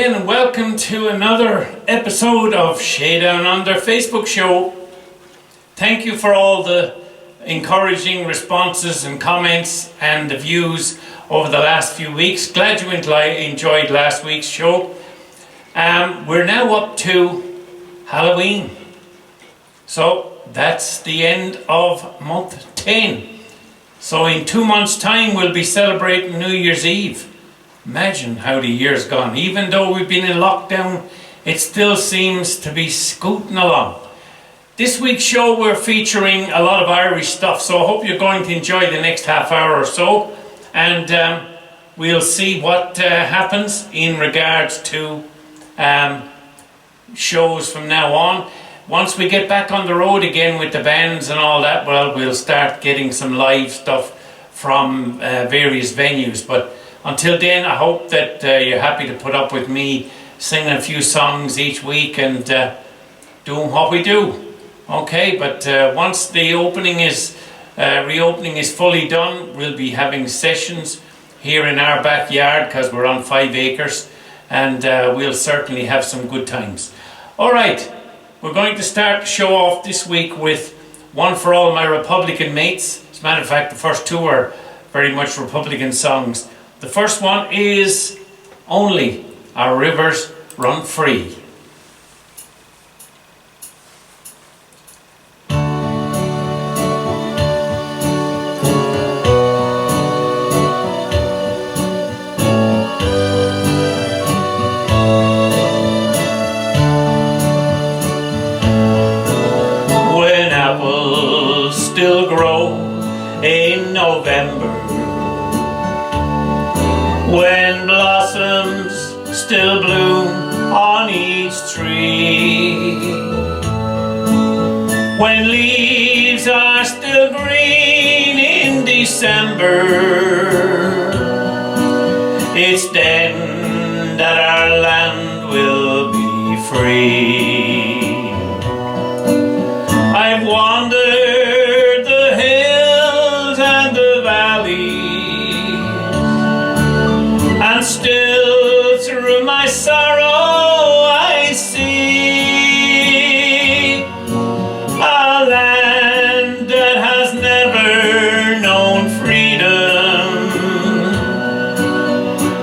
again and welcome to another episode of Shay Down Under Facebook show. Thank you for all the encouraging responses and comments and the views over the last few weeks. Glad you enjoyed last week's show. We're now up to Halloween. So that's the end of month 10. So in 2 months' time we'll be celebrating New Year's Eve. Imagine how the year's gone. Even though we've been in lockdown, it still seems to be scooting along. This week's show we're featuring a lot of Irish stuff, so I hope you're going to enjoy the next half hour or so, and we'll see what happens in regards to shows from now on. Once we get back on the road again with the bands and all that, well, we'll start getting some live stuff from various venues. But until then, I hope that you're happy to put up with me singing a few songs each week and doing what we do. Okay, but once the reopening is fully done, we'll be having sessions here in our backyard because we're on 5 acres, and we'll certainly have some good times. All right, we're going to start the show off this week with one for all my Republican mates. As a matter of fact, the first two are very much Republican songs. The first one is Only Our Rivers Run Free. When apples still grow in November, when blossoms still bloom on each tree, when leaves are still green in December, it's then that our land will be free. I've wandered the hills and the valleys, and still through my sorrow I see a land that has never known freedom,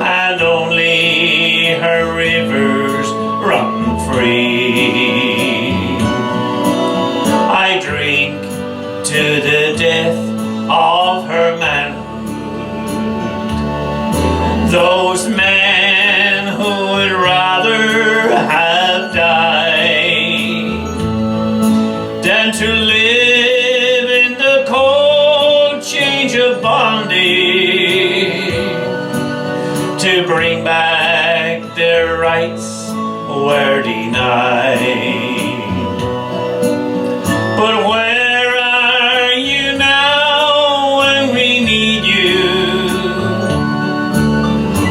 and only her rivers run free. I drink to the death of her manhood, those men who would rather have died than to live in the cold change of bondage, to bring back their rights were denied. But where are you now when we need you?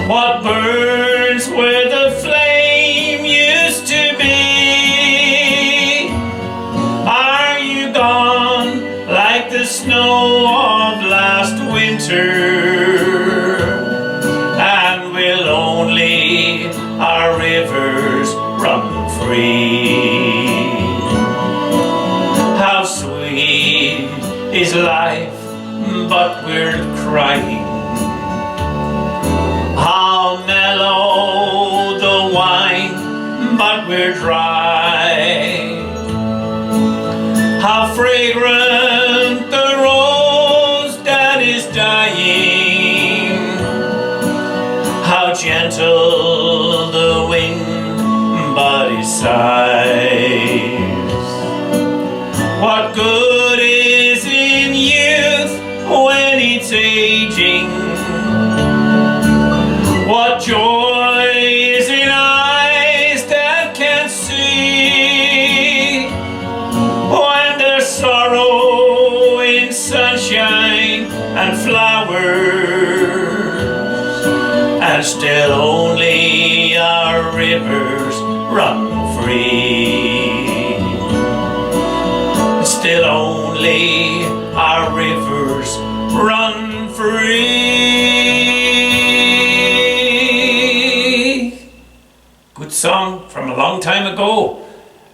What burns where the flame used to be? Are you gone like the snow of last winter? And will only our rivers run free? How sweet is life, but we're crying. How mellow the wine, but we're dry. How fragrant the rose that is dying. How gentle the wind, but it sighs. What good is in youth when it's aging? What joy is in eyes that can't see, when there's sorrow in sunshine and flowers, and still only our rivers run free. Still only our rivers run free. time ago.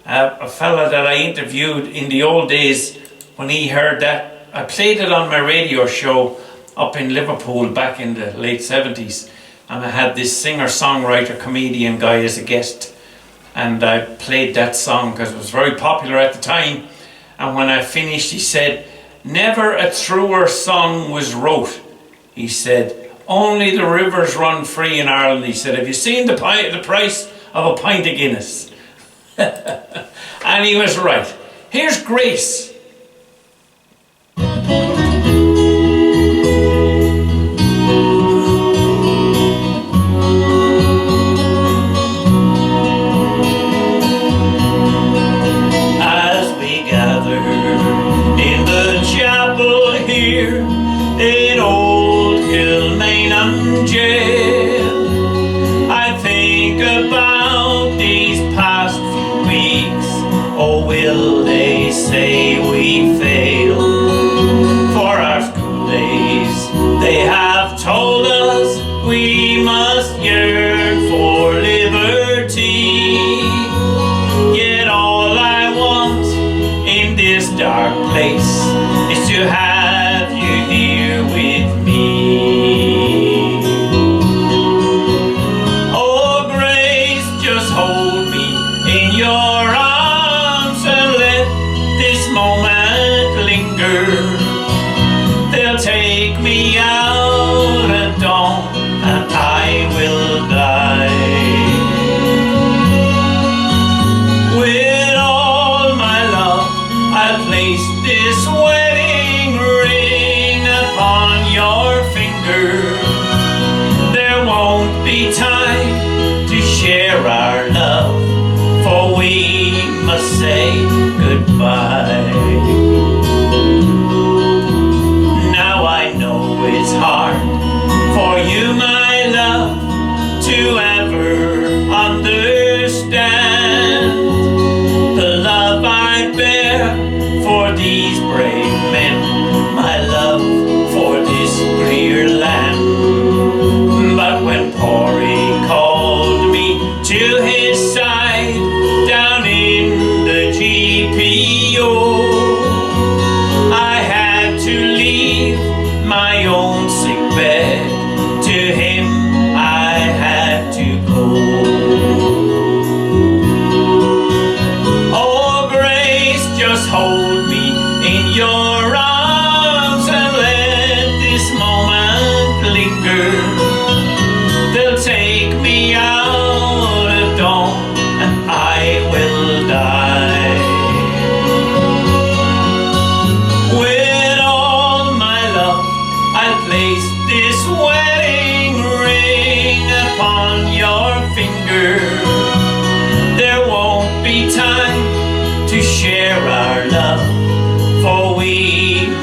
A fella that I interviewed in the old days, when he heard that, I played it on my radio show up in Liverpool back in the late 70s, and I had this singer-songwriter comedian guy as a guest, and I played that song because it was very popular at the time. And when I finished, he said, "Never a truer song was wrote." He said, "Only the rivers run free in Ireland." He said, "Have you seen the price of a pint of Guinness?" And he was right. Here's Grace. As we gather in the chapel here in Old Kilmainham Jail, I think about these past few weeks. Oh, will they say we failed? For our school days, they have told us we must yearn for liberty. Yet all I want in this dark place is to have you here with me. Oh, Grace, just hold me in your arms and let this moment linger. They'll take me out at dawn and I will die. With all my love, I'll place this wedding ring upon your finger. There won't be time to share our love, for we must say goodbye. Now I know it's hard for you, my love, to ever understand the love I bear for these brave men, my love for this dear land. But when Porry called me to his side down in the GPO, I had to leave my own sick bed. To him I had to go. Oh, Grace, just hold me in your arms and let this moment linger. They'll take me out at dawn and I will die. With all my love, I'll place this wedding ring upon your finger. There won't be time to share our love, for we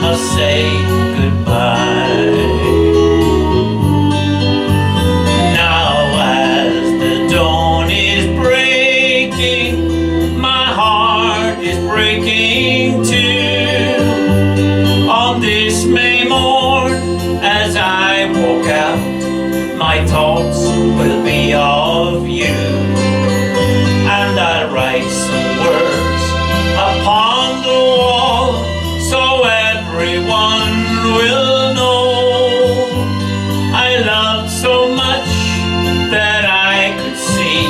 must say goodbye. Now as the dawn is breaking, my heart is breaking too. On this May morn, as I walk out, my thoughts will be of you. And I'll write some words upon the wall, so everyone will know I loved so much that I could see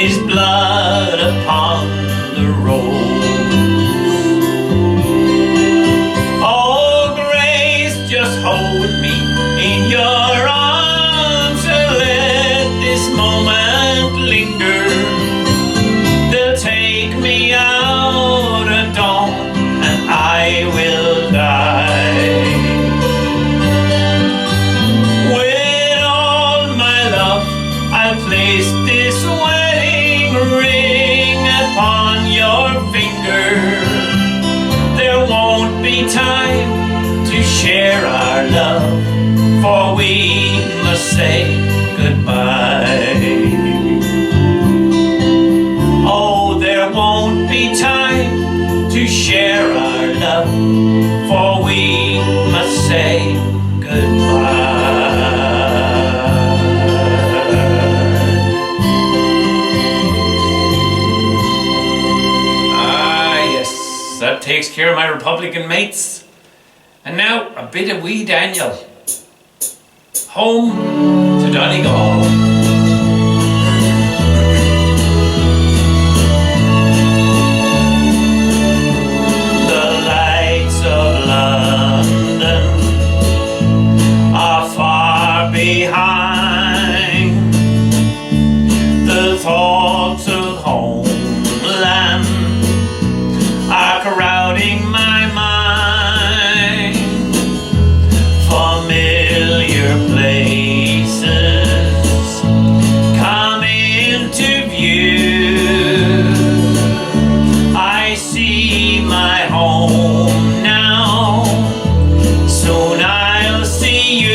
his blood upon the rose. Oh, Grace, just hold me in your arms and let this moment linger. They'll take me out at dawn and I will die. With all my love, I'll place this wedding ring upon your finger. There won't be time to share our love, for we must say goodbye. Oh, there won't be time to share our love, for we must say goodbye. So that takes care of my Republican mates. And now a bit of wee Daniel. Home to Donegal. Behind the thoughts of homeland are crowding my mind. Familiar places come into view. I see my home now. Soon I'll see you.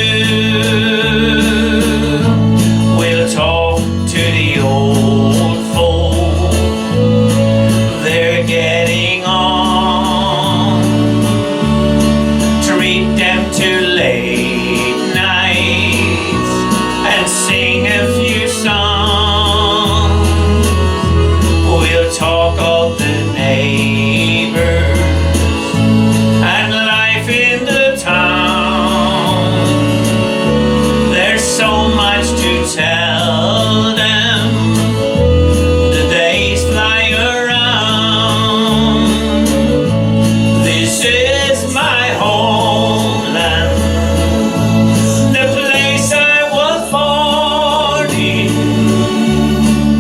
Tell them the days fly around. This is my homeland, the place I was born in.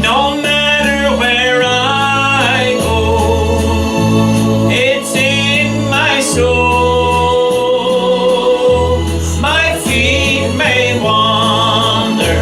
No matter where I go, it's in my soul. My feet may wander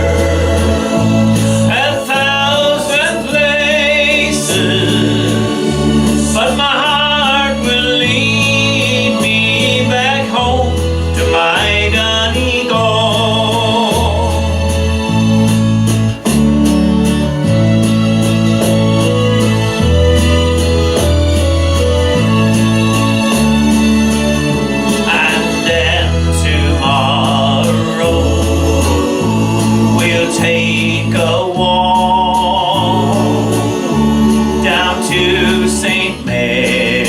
take a walk down to St. Mary's,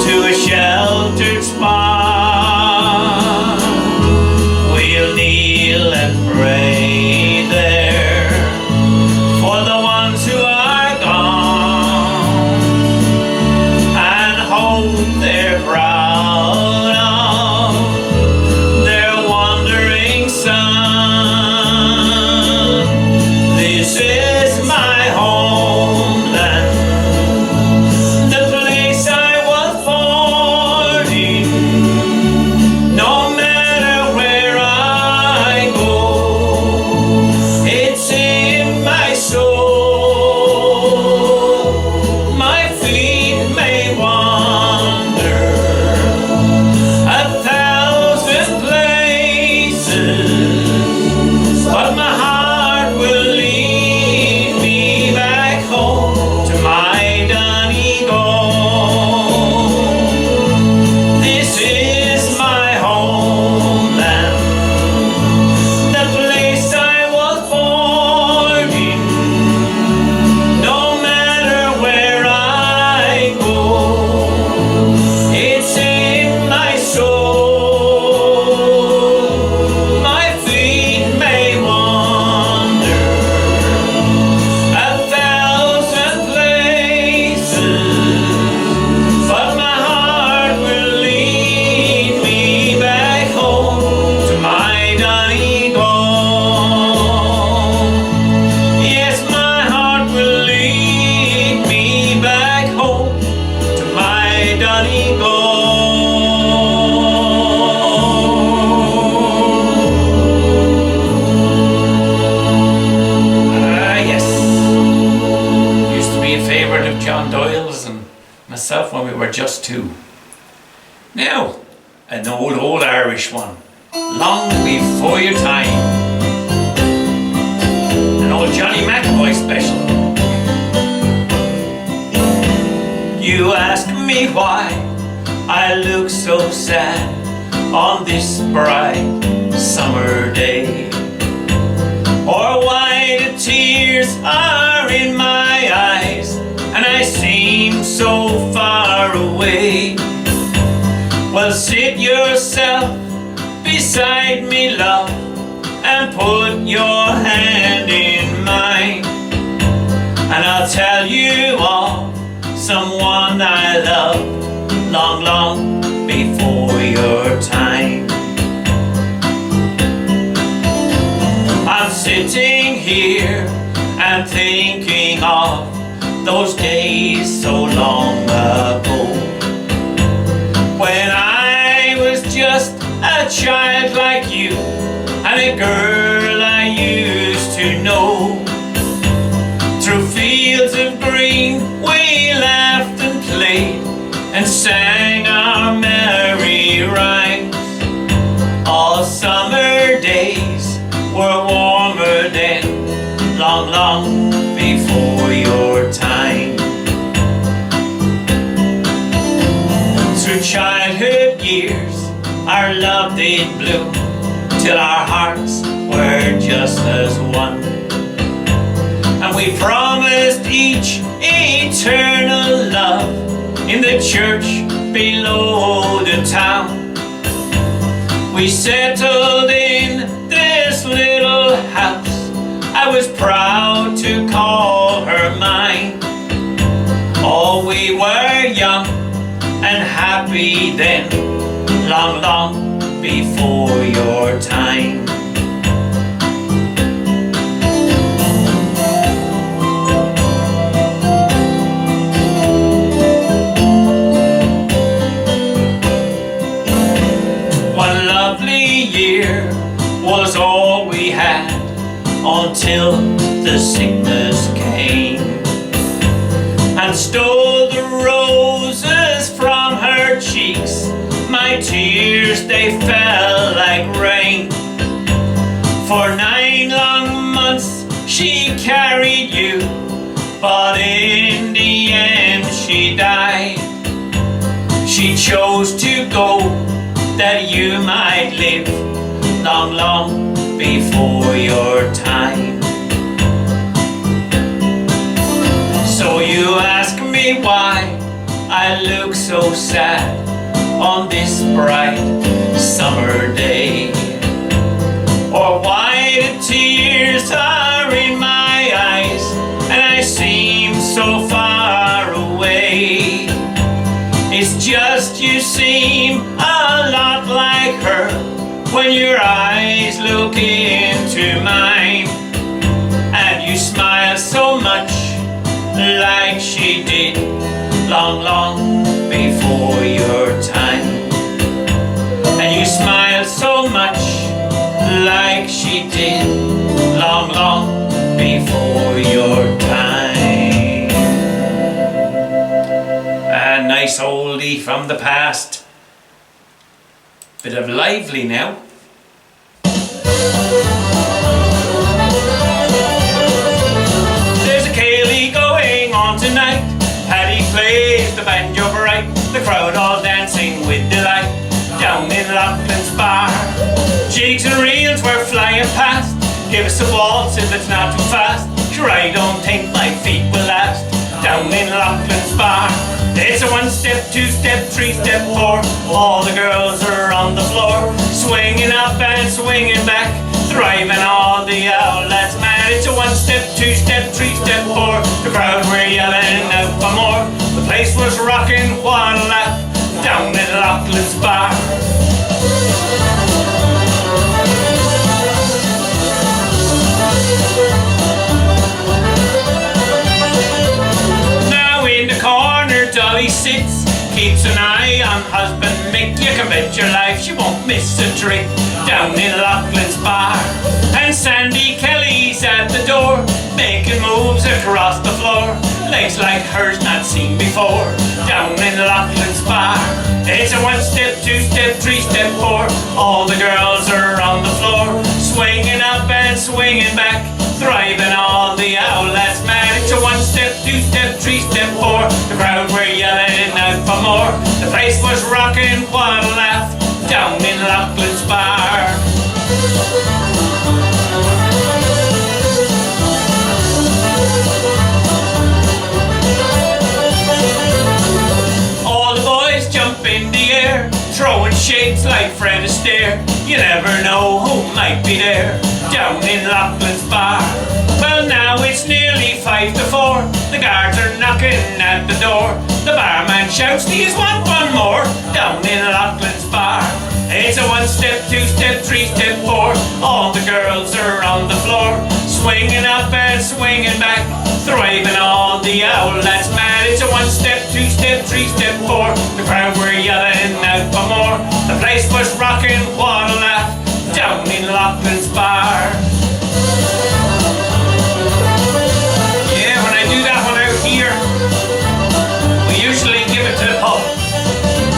to a sheltered spot. We'll kneel and pray there for the ones who are gone, and hope they're proud of their wandering son. This is my homeland, the place I was born in. No matter where I go, it's in my soul. My feet may wander 1,000 places, but my heart will lead me back home to my Donegal. This is my homeland, the place I was born in. No matter where I go, it's in my soul. My feet may wander 1,000 places, but my heart will lead me back home to my Donegal. Yes, my heart will lead me back home to my Donegal. Yes. Used to be a favourite of John Doyle's and myself when we were just two. Now, an old Irish one. Long before your time. An old Johnny McAvoy special. You ask me why I look so sad on this bright summer day, or why the tears are in my eyes and I seem so away. Well, sit yourself beside me, love, and put your hand in mine, and I'll tell you of someone I love long, long before your time. I'm sitting here and thinking of those days so long ago, when I was just a child like you, and a girl I used to know. Through fields of green we laughed and played, and sang our merry rhymes. All summer days were warmer then, long, long before your time. Through childhood years our love did bloom, till our hearts were just as one, and we promised each eternal love in the church below the town. We settled in this little house, I was proud to call her mine. Oh, we were young and happy then, long, long before your time. One lovely year was all we had, until the sickness came and stole the roses from her cheeks. My tears, they fell like rain. For 9 long months she carried you, but in the end she died. She chose to go that you might live long, long before your time. So you ask me why I look so sad on this bright summer day, or why the tears are in my eyes and I seem so far away. It's just you seem a lot like her when your eyes look into mine, and you smile so much like she did long, long before your time. And you smile so much like she did long, long before your time. A nice oldie from the past. Bit of lively now. There's a ceilidh going on tonight. Paddy plays the banjo bright, the crowd all dancing with delight down in Loughlin's bar. Jigs and reels were flying past. Give us a waltz if it's not too fast. Sure, I don't think my feet will last down in Loughlin's bar. It's a 1-step, 2-step, 3-step, 4. All the girls are on the floor, swinging up and swinging back, driving all the outlets mad. It's a 1-step, 2-step, 3-step, 4. The crowd were yelling out for more. The place was rocking, what a laugh, down in Loughlin's bar. Now in the corner Dolly sits, keeps an eye on husband Mick. You can bet your life she won't miss a trick down in Loughlin's bar. And Sandy Kelly's at the door, making moves across the floor, legs like hers not seen before down in Loughlin's bar. It's a 1-step, 2-step, 3-step, 4. All the girls are on the floor, swinging up and swinging back, driving all the outlets mad. It's a 1-step, 2-step, 3-step, 4. The crowd were yelling out for more. The place was rocking, what a laugh, down in Loughlin's bar. All the boys throwing shapes like Fred Astaire. You never know who might be there down in Loughlin's bar. Well, now it's nearly 5 to 4. The guards are knocking at the door. The barman shouts, "Do you want one more?" down in Loughlin's bar. It's a 1 step, 2 step, 3 step, 4. All the girls are on the floor, swinging up and swinging back, thriving on the owl that's mad. It's a 1 step, 2 step, 3 step, 4. The crowd were yelling out for more. The place was rocking, what a laugh, down in Loughlin's bar. Yeah, when I do that one out here, we usually give it to the pub.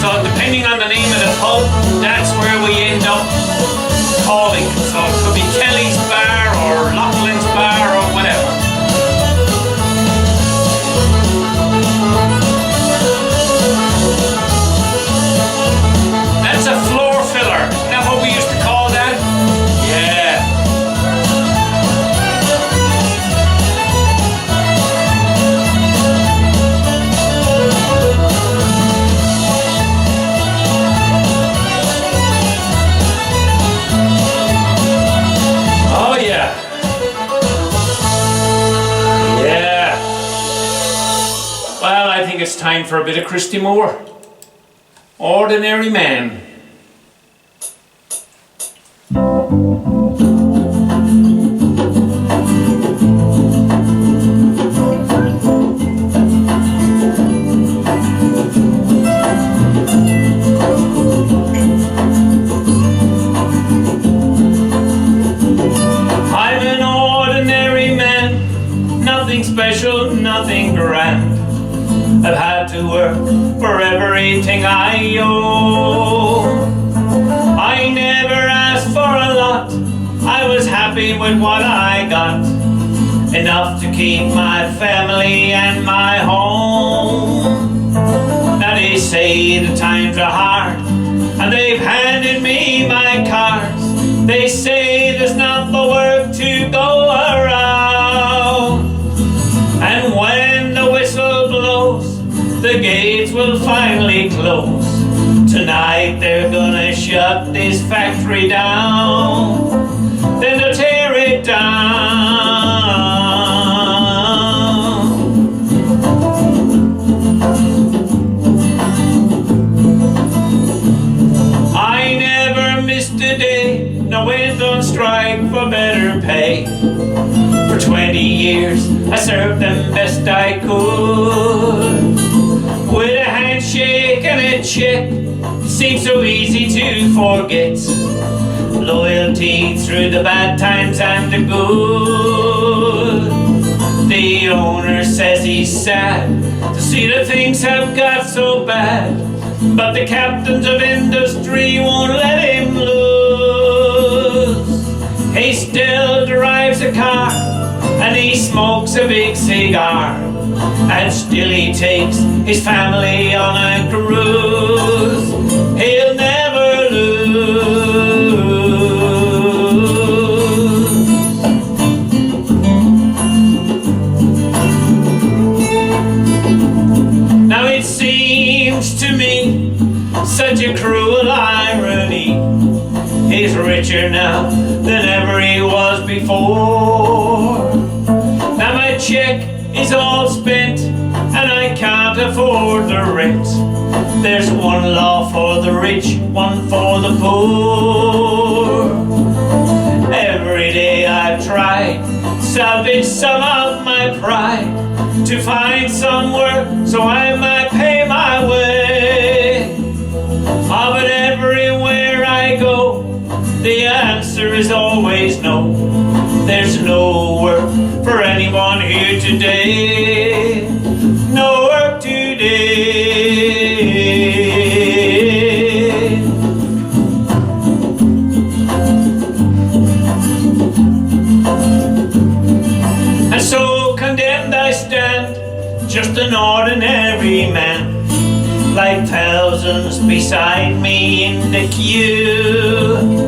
So depending on the name of the pub, that's where we end up calling. So it could be Kelly's Bar or Loughlin's Bar or whatever. That's a floor filler. Isn't that what we used to call that? Yeah. Oh yeah. Yeah. Well, I think it's time for a bit of Christy Moore. Ordinary Man. I'm an ordinary man, nothing special, nothing grand. I've had to work for everything I owe. I never asked for a lot, I was happy with what I got. Enough to keep my family and my home. Now they say the times are hard, and they've handed me my cards. They say there's not the work to go around. And when the whistle blows, the gates will finally close. Tonight they're gonna shut this factory down. Then they'll tear it down. I never missed a day, no went on strike for better pay. For 20 years I served them best I could. With a handshake and a check, it seems so easy to forget. Loyalty through the bad times and the good. The owner says he's sad to see that things have got so bad, but the captains of industry won't let him lose. He still drives a car and he smokes a big cigar, and still he takes his family on a cruise. He'll never lose. Now it seems to me such a cruel irony. He's richer now than ever he was before. Now my check is all spent and I can't afford the rent. There's one law for the rich, one for the poor. Every day I've tried to salvage some of my pride, to find some work so I might pay my way. Ah, but everywhere I go, the answer is always no. There's no work for anyone here today. No work today. And so condemned I stand, just an ordinary man, like thousands beside me in the queue.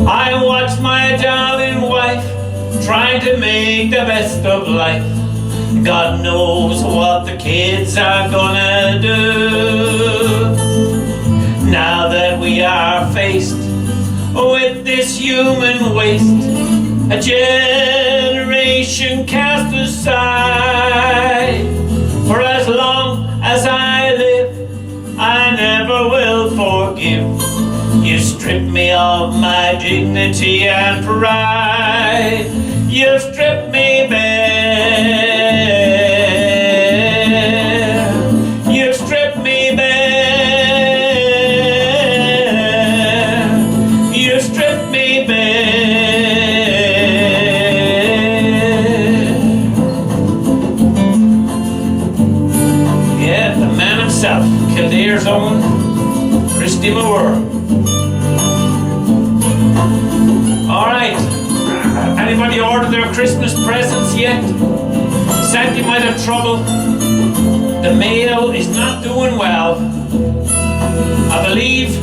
I watch my darling wife trying to make the best of life. God knows what the kids are gonna do. Now human waste, a generation cast aside. For as long as I live, I never will forgive. You stripped me of my dignity and pride. You've stripped me bare. You've stripped me bare. You've stripped me bare. Yeah, the man himself, Kildare's own Christy Moore. Alright, anybody ordered their Christmas presents yet? Sandy might have trouble. The mail is not doing well. I believe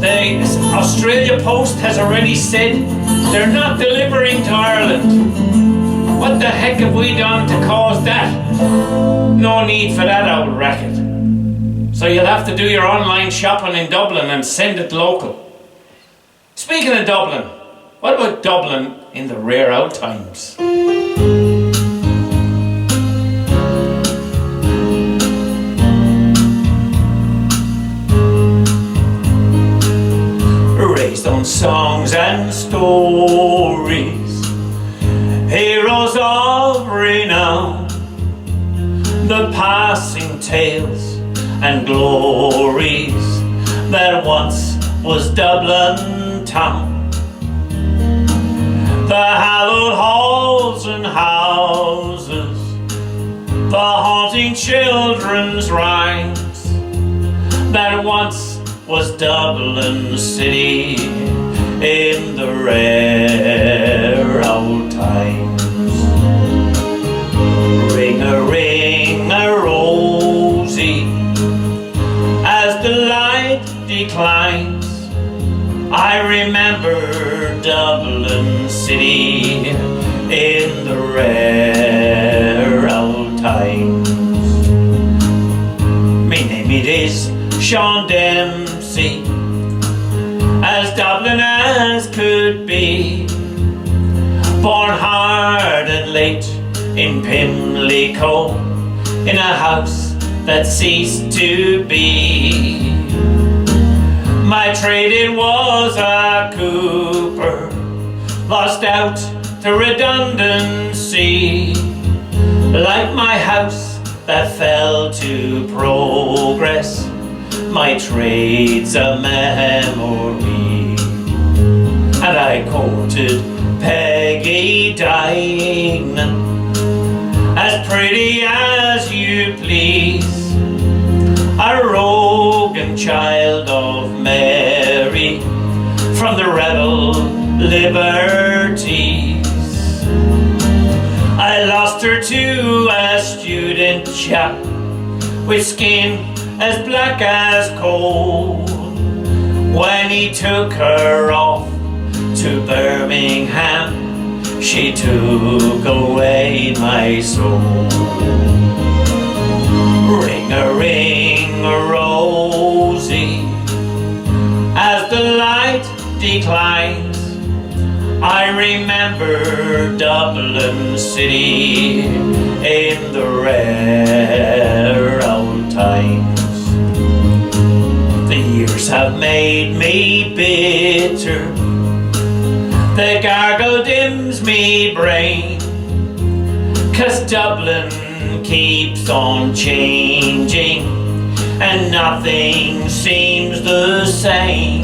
the Australia Post has already said they're not delivering to Ireland. What the heck have we done to cause that? No need for that old racket. So you'll have to do your online shopping in Dublin and send it local. Speaking of Dublin, what about Dublin in the rare old times? Raised on songs and stories, heroes of renown, the passing tales and glories that once was Dublin town. The hallowed halls and houses, the haunting children's rhymes that once was Dublin city in the rare old times. Ring-a-ring-a-rosy, as the light declines, I remember Dublin city in the rare old times. Me name it is Sean Dempsey, as Dublin as could be, born hard and late in Pimlico, in a house that ceased to be. My trade it was a cooper, lost out to redundancy, like my house that fell to progress. My trade's a memory. And I courted Peggy Dinan, as pretty as you please, a rogan child of Mary, from the rebel liberties. I lost her to a student chap with skin as black as coal, when he took her off to Birmingham. She took away my soul. Ring-a-ring-a-rosy, as the light declines, I remember Dublin city in the rare old times. The years have made me bitter, the gargle dims me brain, 'cause Dublin keeps on changing and nothing seems the same.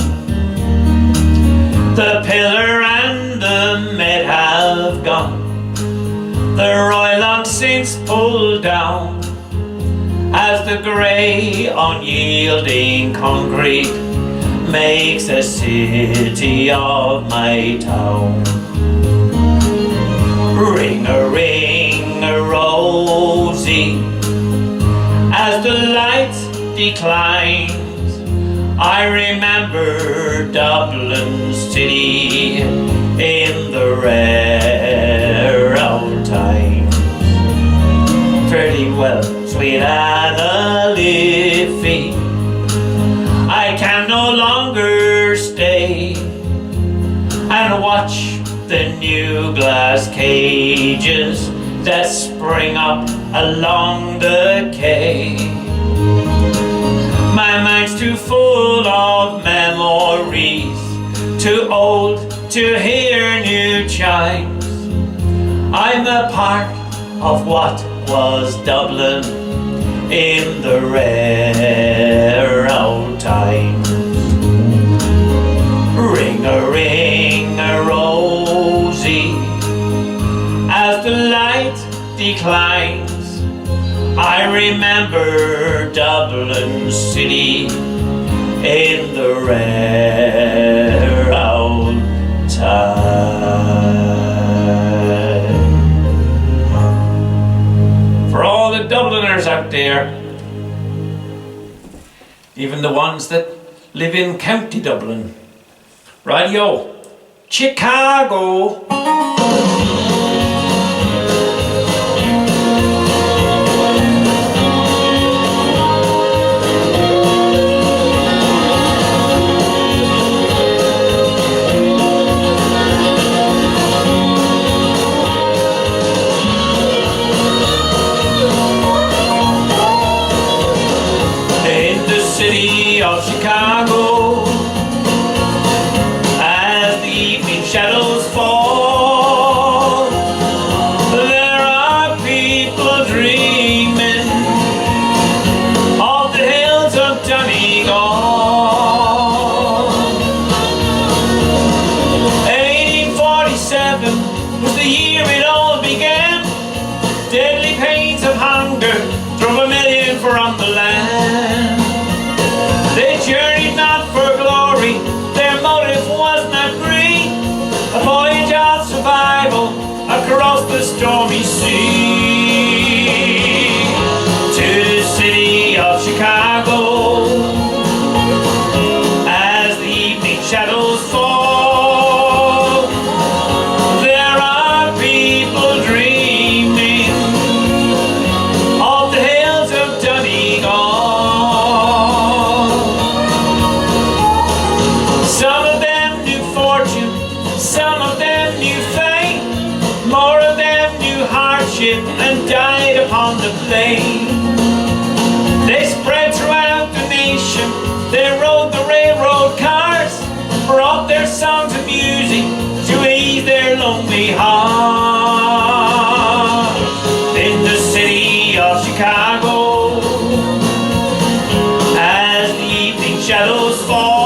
The pillar and the Met have gone, the Royal long since pulled down, as the grey unyielding concrete makes a city of my town. Ring-a-ring-a-rosy, as the light declines, I remember Dublin city in the rare old times. Fairly well, sweet Anna Liffey, I can no longer stay, along the quay. My mind's too full of memories, too old to hear new chimes. I'm a part of what was Dublin in the rare old times. Ring-a-ring-a-rosy, as the light declines, I remember Dublin City in the rare old time. For all the Dubliners out there, even the ones that live in County Dublin, radio, Chicago. City of Chicago, as the evening shadows fall, there are people dreaming of the hills of Donegal. 1847 was the year it all began. Deadly pains of hunger drove 1,000,000 from the land. They journeyed not for glory, their motive was not greed, a voyage of survival across the stormy sea. To the city of Chicago, as the evening shadows fall, there are people dreaming of the hills of Donegal. Some of them knew fortune, some of them knew fame, more of them knew hardship and died upon the plain. They spread throughout the nation, they rode the railroad cars, brought their songs and music to ease their lonely hearts. In the city of Chicago, as the evening shadows fall,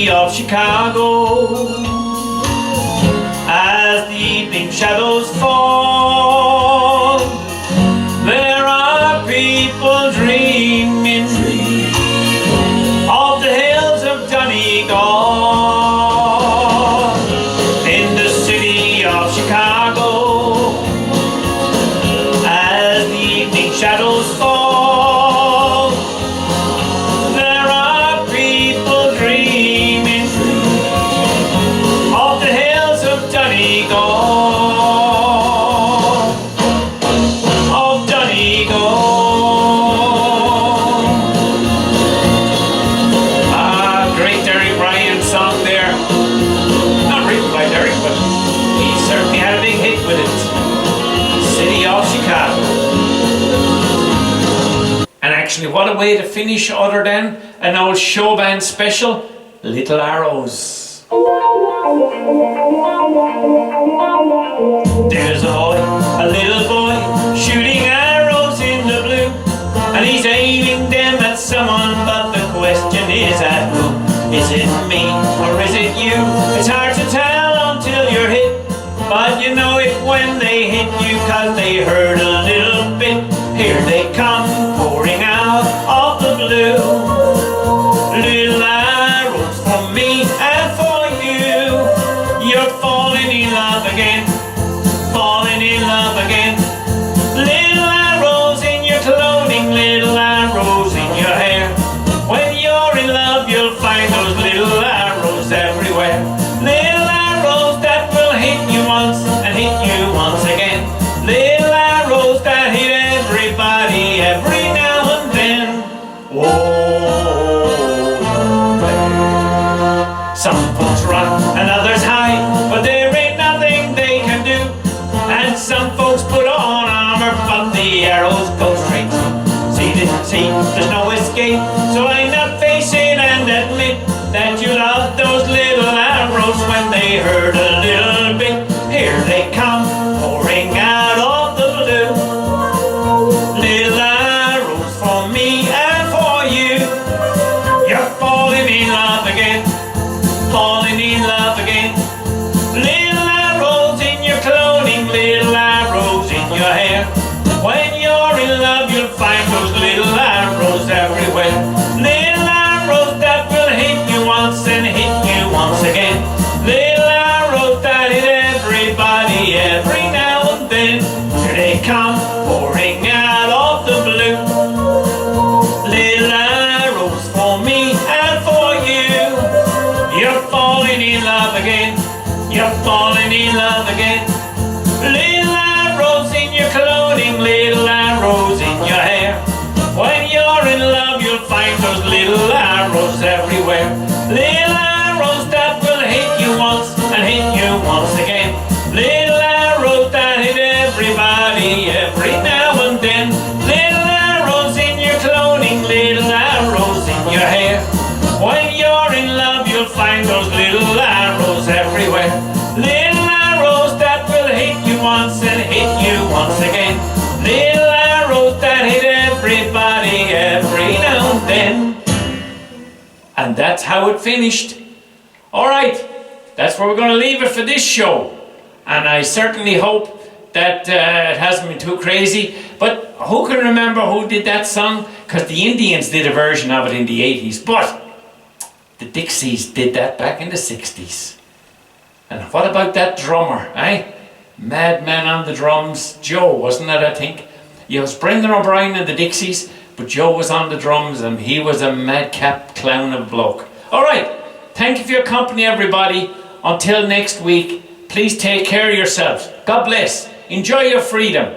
of Chicago, as the evening shadows fall, there are people dreaming of the hills of Donegal. In the city of Chicago, as the evening shadows fall, there are people dreaming of the hills of Donegal, of Donegal. Great Derek Ryan song there. Not written by Derek, but he certainly had a big hit with it. City of Chicago. And actually, what a way to finish other than an old show band special, Little Arrows. There's a little boy shooting arrows in the blue, and he's aiming them at someone, but the question You're falling in love again, falling in love again. Little arrows in your clothing, little arrows in your hair. When you're in love, you'll find those little arrows everywhere. Little arrows that will hit you once and hit you once again. Little arrows that hit everybody every now and then. Some folks run and others hide, but there ain't nothing they can do. And some folks put on armor, but the arrows go straight. See, there's no escape, so why not face it and admit that you love those little arrows when they hurt a little bit. Here they come, pouring out of the blue. Little arrows for me and for you. You're falling in love again, falling in love again. Little arrows in your clothing, little arrows in your hair. When you're in love, you'll find those little arrows everywhere. Little arrows that will hit you once and hit you once again. Little arrows that hit everybody every now and then. Here they come, pouring out of the blue. Little arrows for me and for you. You're falling in love again, you're falling in love again. Little arrows in your clothing, little arrows in your hair. When you're in love, you'll find those little arrows everywhere. Little arrows that will hit you once and hit you once again. Little arrows that hit everybody every now and then. Little arrows in your clothing, little arrows in your hair. When you're in love, you'll find those little arrows everywhere. Little arrows that will hit you once and hit you once again. Little arrows that hit everybody every now and then. And that's how it finished. Alright, that's where we're going to leave it for this show. And I certainly hope that it hasn't been too crazy. But who can remember who did that song? Because the Indians did a version of it in the 80s. But the Dixies did that back in the 60s. And what about that drummer, eh? Madman on the drums. Joe, wasn't it, I think? It was Brendan O'Brien and the Dixies, but Joe was on the drums and he was a madcap clown of a bloke. Alright, thank you for your company, everybody. Until next week, please take care of yourselves. God bless. Enjoy your freedom.